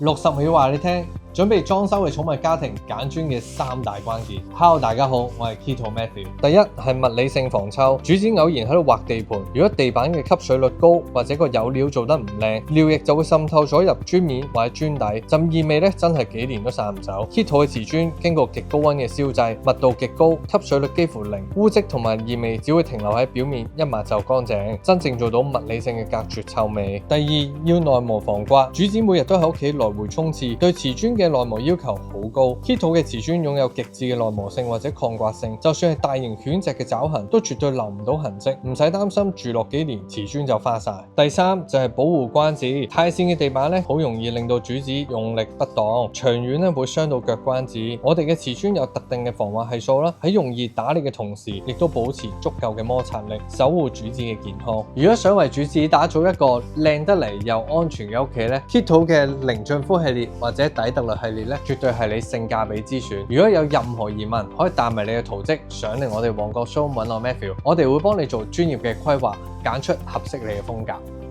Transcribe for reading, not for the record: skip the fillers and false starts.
60秒話你聽，準備裝修嘅寵物家庭揀磚嘅3大關鍵。Hello， 大家好，我係 Kito Matthew。第一係物理性防臭，主子偶然喺度畫地盤，如果地板嘅吸水率高，或者個有料做得唔靚，尿液就會滲透咗入磚面或者磚底，浸異味咧真係幾年都散唔走。Kito 嘅瓷磚經過極高溫嘅燒製，密度極高，吸水率幾乎零，污漬同埋異味只會停留喺表面，一抹就乾淨，真正做到物理性嘅隔絕臭味。第二要內膜防刮，主子每日都喺屋企來回沖廁，對瓷磚嘅內膜要求好高。Kito 嘅瓷磚擁有極致嘅內磨性或者抗刮性，就算係大型犬隻嘅爪痕都絕對留唔到痕跡，唔使擔心住落幾年瓷磚就花晒。第三就係保護關節，太跣嘅地板咧好容易令到主子用力不當，長遠咧會傷到腳關節。我哋嘅瓷磚有特定嘅防滑係數啦，喺容易打裂嘅同時，亦都保持足夠嘅摩擦力，守護主子嘅健康。如果想為主子打造一個靚得嚟又安全嘅屋企咧，Kito 嘅零進夫系列或者底特律系列咧，絕對係你性價比之選。如果有任何疑問，可以帶埋你嘅圖則上嚟我哋旺角 show 揾我 Matthew， 我哋會幫你做專業嘅規劃，揀出合適你嘅風格。